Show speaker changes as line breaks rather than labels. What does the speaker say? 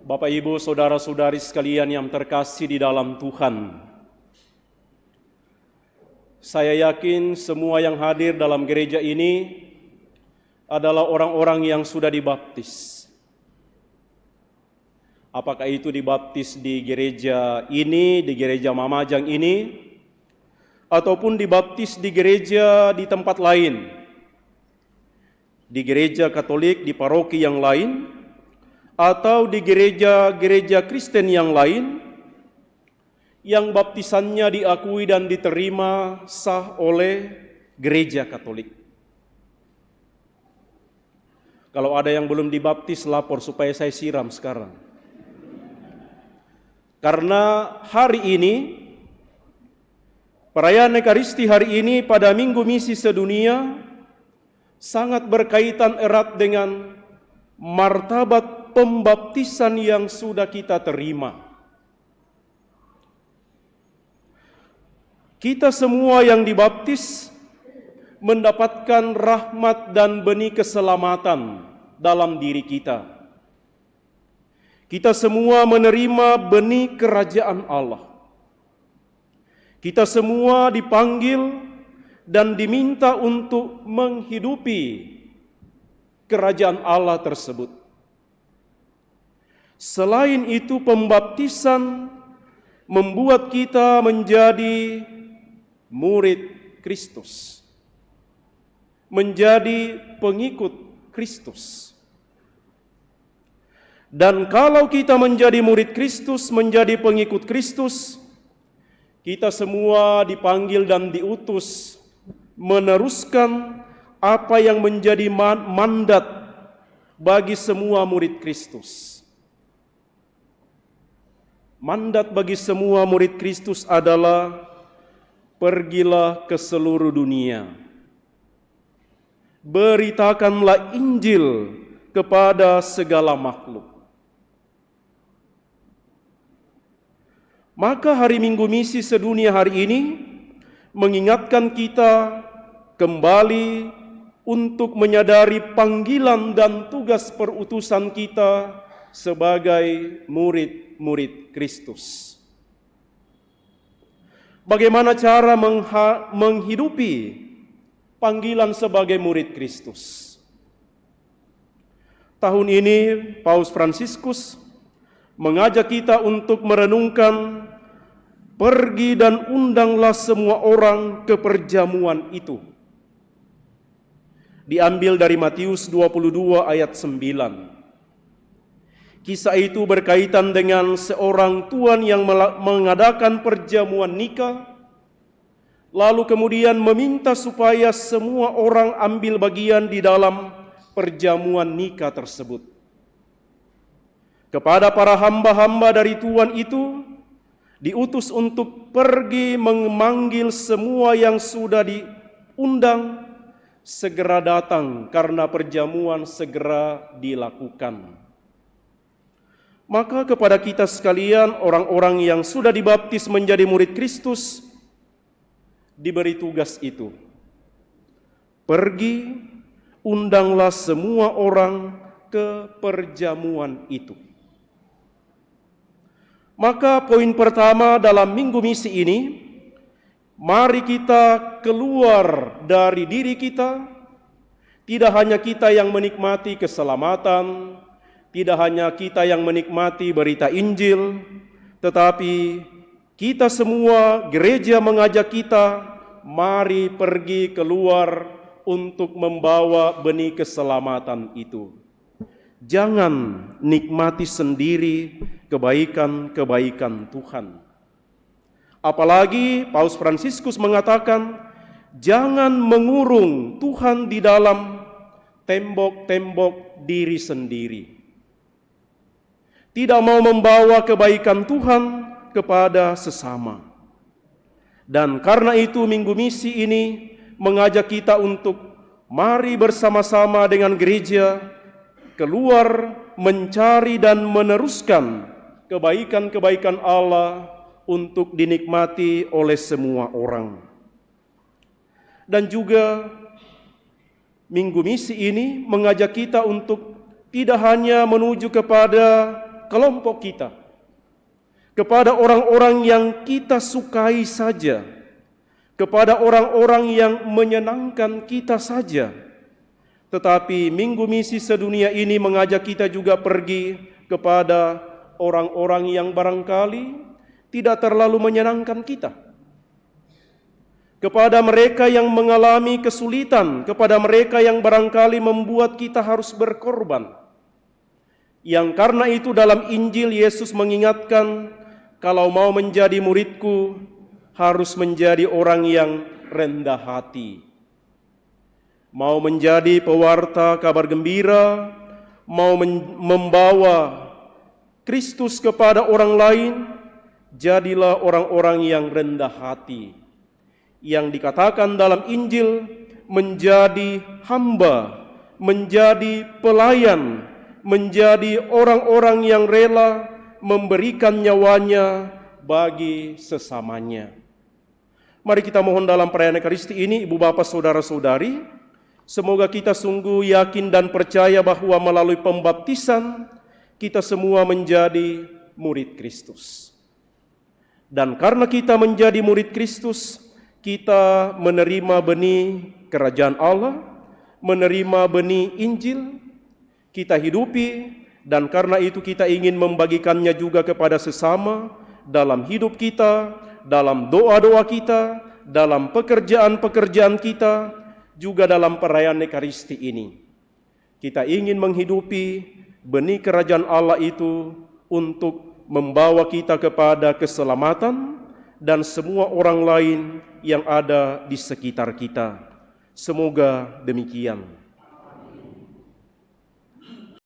Bapak, Ibu, saudara-saudari sekalian yang terkasih di dalam Tuhan, saya yakin semua yang hadir dalam gereja ini adalah orang-orang yang sudah dibaptis. Apakah itu dibaptis di gereja ini, di gereja Mamajang ini, ataupun dibaptis di gereja di tempat lain, di gereja Katolik, di paroki yang lain, atau di gereja-gereja Kristen yang lain, yang baptisannya diakui dan diterima sah oleh gereja Katolik. Kalau ada yang belum dibaptis, lapor supaya saya siram sekarang. Karena hari ini, perayaan Ekaristi hari ini pada Minggu Misi Sedunia sangat berkaitan erat dengan martabat pembaptisan yang sudah kita terima. Kita semua yang dibaptis mendapatkan rahmat dan benih keselamatan dalam diri kita. Kita semua menerima benih kerajaan Allah. Kita semua dipanggil dan diminta untuk menghidupi kerajaan Allah tersebut. Selain itu, pembaptisan membuat kita menjadi murid Kristus, menjadi pengikut Kristus. Dan kalau kita menjadi murid Kristus, menjadi pengikut Kristus, kita semua dipanggil dan diutus meneruskan apa yang menjadi mandat bagi semua murid Kristus. Mandat bagi semua murid Kristus adalah pergilah ke seluruh dunia. Beritakanlah Injil kepada segala makhluk. Maka hari Minggu Misi Sedunia hari ini mengingatkan kita kembali untuk menyadari panggilan dan tugas perutusan kita sebagai murid-murid Kristus. Bagaimana cara menghidupi panggilan sebagai murid Kristus? Tahun ini Paus Fransiskus mengajak kita untuk merenungkan, pergi dan undanglah semua orang ke perjamuan itu. Diambil dari Matius 22 ayat 9. Kisah itu berkaitan dengan seorang tuan yang mengadakan perjamuan nikah, lalu kemudian meminta supaya semua orang ambil bagian di dalam perjamuan nikah tersebut. Kepada para hamba-hamba dari tuan itu, diutus untuk pergi memanggil semua yang sudah diundang, segera datang karena perjamuan segera dilakukan. Maka kepada kita sekalian, orang-orang yang sudah dibaptis menjadi murid Kristus, diberi tugas itu. Pergi, undanglah semua orang ke perjamuan itu. Maka poin pertama dalam Minggu Misi ini, mari kita keluar dari diri kita. Tidak hanya kita yang menikmati keselamatan, tidak hanya kita yang menikmati berita Injil, tetapi kita semua, gereja mengajak kita, mari pergi keluar untuk membawa benih keselamatan itu. Jangan nikmati sendiri kebaikan-kebaikan Tuhan. Apalagi Paus Fransiskus mengatakan, jangan mengurung Tuhan di dalam tembok-tembok diri sendiri. Tidak mau membawa kebaikan Tuhan kepada sesama. Dan karena itu Minggu Misi ini mengajak kita untuk mari bersama-sama dengan gereja keluar mencari dan meneruskan kebaikan-kebaikan Allah untuk dinikmati oleh semua orang. Dan juga Minggu Misi ini mengajak kita untuk tidak hanya menuju kepada kelompok kita, kepada orang-orang yang kita sukai saja, kepada orang-orang yang menyenangkan kita saja. Tetapi Minggu Misi Sedunia ini mengajak kita juga pergi kepada orang-orang yang barangkali tidak terlalu menyenangkan kita, kepada mereka yang mengalami kesulitan, kepada mereka yang barangkali membuat kita harus berkorban. Yang karena itu dalam Injil Yesus mengingatkan, kalau mau menjadi muridku, harus menjadi orang yang rendah hati. Mau menjadi pewarta kabar gembira, mau membawa Kristus kepada orang lain, jadilah orang-orang yang rendah hati. Yang dikatakan dalam Injil, menjadi hamba, menjadi pelayan, menjadi orang-orang yang rela memberikan nyawanya bagi sesamanya. Mari kita mohon dalam perayaan Ekaristi ini, Ibu Bapak Saudara-saudari, semoga kita sungguh yakin dan percaya bahwa melalui pembaptisan kita semua menjadi murid Kristus. Dan karena kita menjadi murid Kristus, kita menerima benih kerajaan Allah, menerima benih Injil, kita hidupi, dan karena itu kita ingin membagikannya juga kepada sesama dalam hidup kita, dalam doa-doa kita, dalam pekerjaan-pekerjaan kita, juga dalam perayaan Ekaristi ini. Kita ingin menghidupi benih kerajaan Allah itu untuk membawa kita kepada keselamatan dan semua orang lain yang ada di sekitar kita. Semoga demikian.